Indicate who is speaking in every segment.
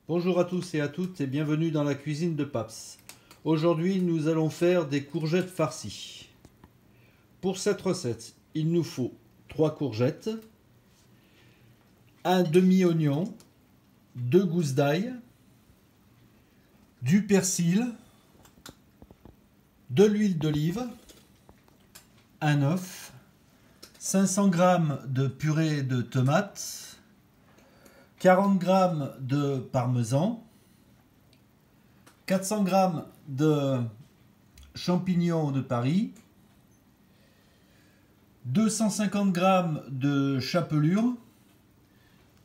Speaker 1: Bonjour à tous et à toutes et bienvenue dans la cuisine de Paps. Aujourd'hui, nous allons faire des courgettes farcies. Pour cette recette, il nous faut 3 courgettes, un demi-oignon, 2 gousses d'ail, du persil, de l'huile d'olive, un œuf, 500 g de purée de tomates, 40 g de parmesan, 400 g de champignons de Paris, 250 g de chapelure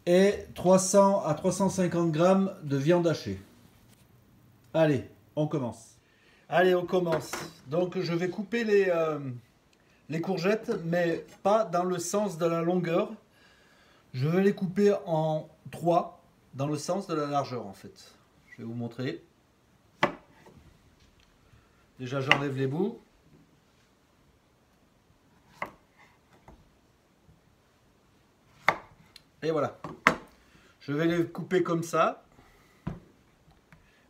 Speaker 1: et 300 à 350 g de viande hachée. Allez, on commence. Allez, on commence. Donc je vais couper les courgettes, mais pas dans le sens de la longueur. Je vais les couper en 3 dans le sens de la largeur en fait. Je vais vous montrer. Déjà j'enlève les bouts. Et voilà. Je vais les couper comme ça.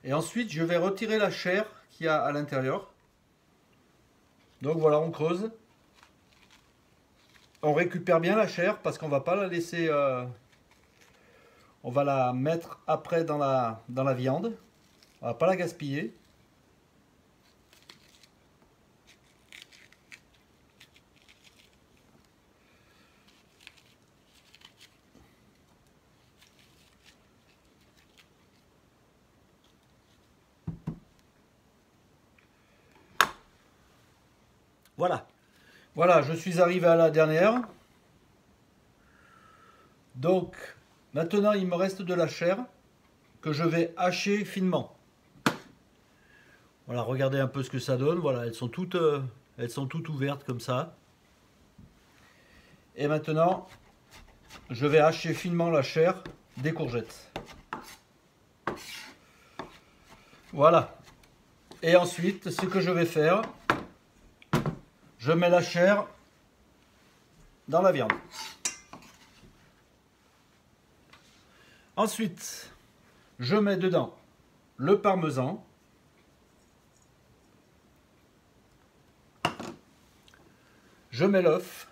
Speaker 1: Et ensuite je vais retirer la chair qu'il y a à l'intérieur. Donc voilà, on creuse. On récupère bien la chair parce qu'on va pas la laisser... on va la mettre après dans la viande. On va pas la gaspiller. Voilà. Voilà, je suis arrivé à la dernière. Donc, maintenant, il me reste de la chair que je vais hacher finement. Voilà, regardez un peu ce que ça donne. Voilà, elles sont toutes ouvertes comme ça. Et maintenant, je vais hacher finement la chair des courgettes. Voilà. Et ensuite, ce que je vais faire, je mets la chair dans la viande. Ensuite, je mets dedans le parmesan. Je mets l'œuf.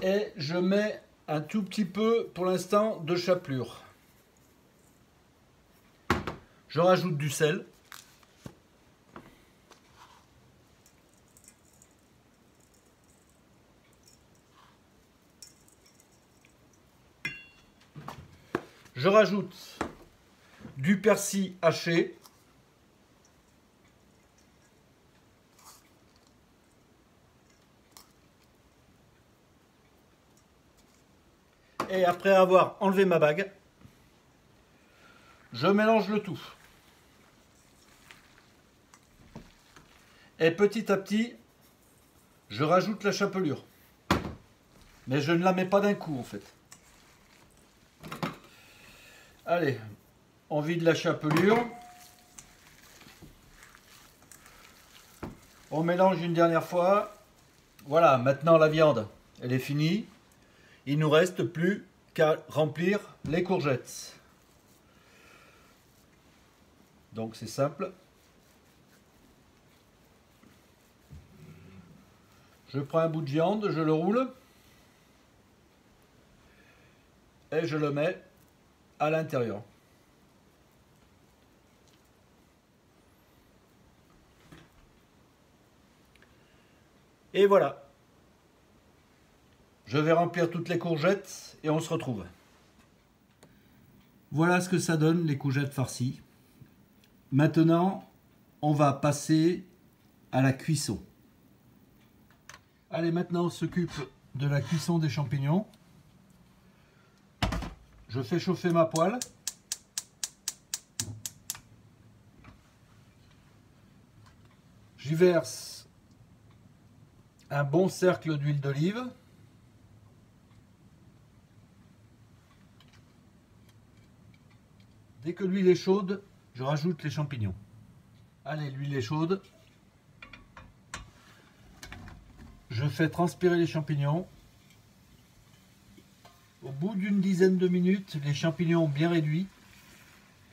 Speaker 1: Et je mets un tout petit peu, pour l'instant, de chapelure. Je rajoute du sel. Je rajoute du persil haché. Et après avoir enlevé ma bague, je mélange le tout. Et petit à petit, je rajoute la chapelure. Mais je ne la mets pas d'un coup en fait. Allez, on vide la chapelure. On mélange une dernière fois. Voilà, maintenant la viande, elle est finie. Il ne nous reste plus qu'à remplir les courgettes. Donc c'est simple. Je prends un bout de viande, je le roule. Et je le mets à l'intérieur. Et voilà. Je vais remplir toutes les courgettes et on se retrouve. Voilà ce que ça donne, les courgettes farcies. Maintenant, on va passer à la cuisson. Allez, maintenant on s'occupe de la cuisson des champignons. Je fais chauffer ma poêle. J'y verse un bon cercle d'huile d'olive. Dès que l'huile est chaude, je rajoute les champignons. Allez, l'huile est chaude. Je fais transpirer les champignons. Au bout d'une dizaine de minutes, les champignons ont bien réduit.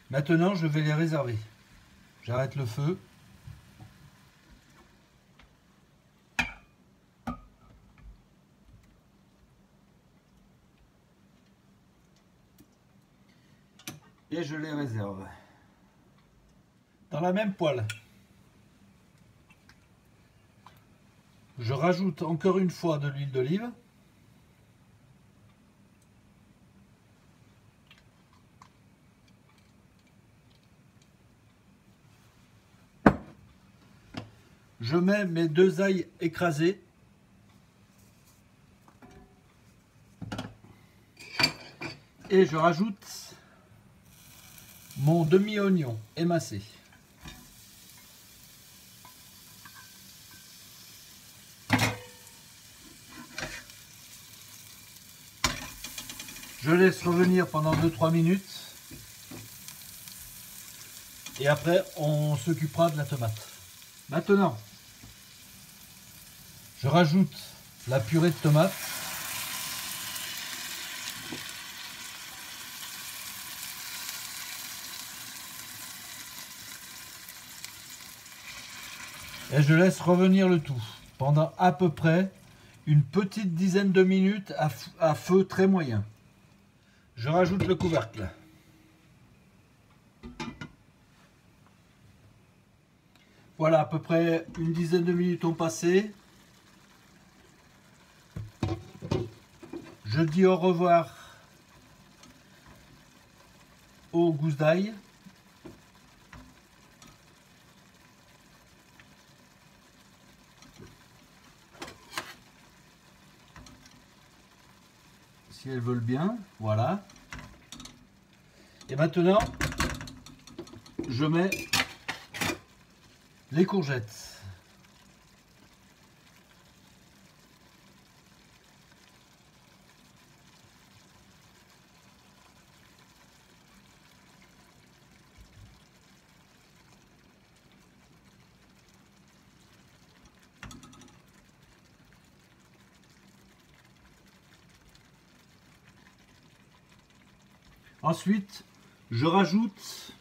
Speaker 1: Maintenant, je vais les réserver. J'arrête le feu. Et je les réserve. Dans la même poêle, je rajoute encore une fois de l'huile d'olive. Je mets mes 2 ails écrasés. Et je rajoute mon demi-oignon émincé. Je laisse revenir pendant 2-3 minutes. Et après, on s'occupera de la tomate. Maintenant, je rajoute la purée de tomate. Et je laisse revenir le tout pendant à peu près une petite dizaine de minutes à feu très moyen. Je rajoute le couvercle. Voilà, à peu près une dizaine de minutes ont passé. Je dis au revoir aux gousses d'ail. Si elles veulent bien, voilà. Et maintenant, je mets les courgettes. Ensuite, je rajoute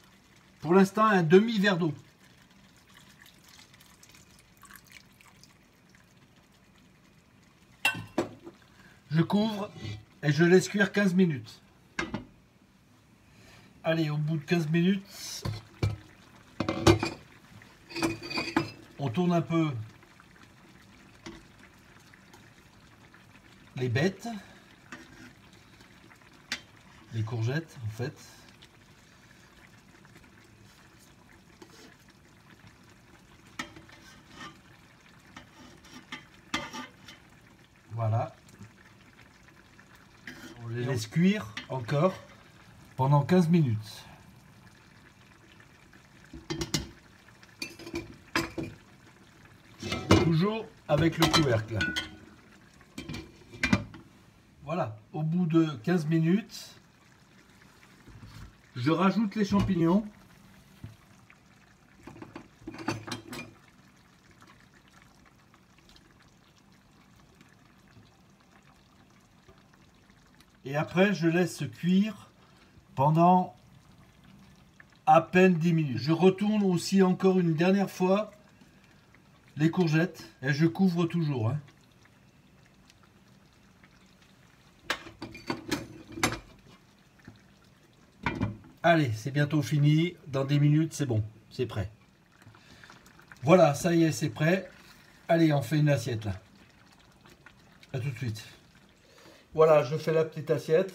Speaker 1: pour l'instant un demi-verre d'eau. Je couvre et je laisse cuire 15 minutes. Allez, au bout de 15 minutes, on tourne un peu les bêtes, les courgettes en fait. Voilà. On les laisse cuire encore pendant 15 minutes. Toujours avec le couvercle. Voilà, au bout de 15 minutes, je rajoute les champignons. Et après, je laisse cuire pendant à peine 10 minutes. Je retourne aussi encore une dernière fois les courgettes et je couvre toujours. Hein. Allez, c'est bientôt fini. Dans 10 minutes, c'est bon. C'est prêt. Voilà, ça y est, c'est prêt. Allez, on fait une assiette là. A tout de suite. Voilà, je fais la petite assiette.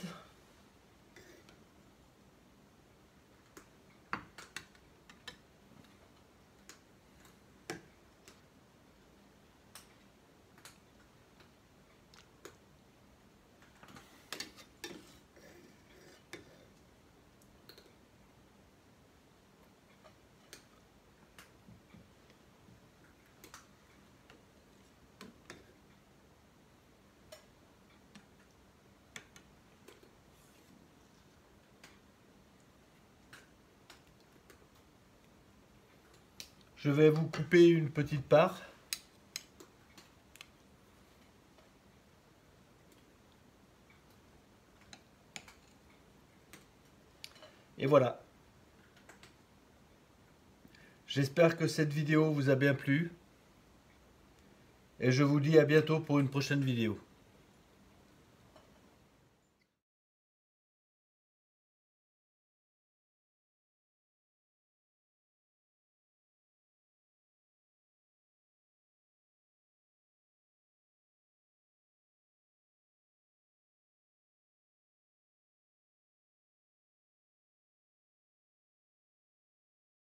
Speaker 1: Je vais vous couper une petite part. Et voilà. J'espère que cette vidéo vous a bien plu. Et je vous dis à bientôt pour une prochaine vidéo.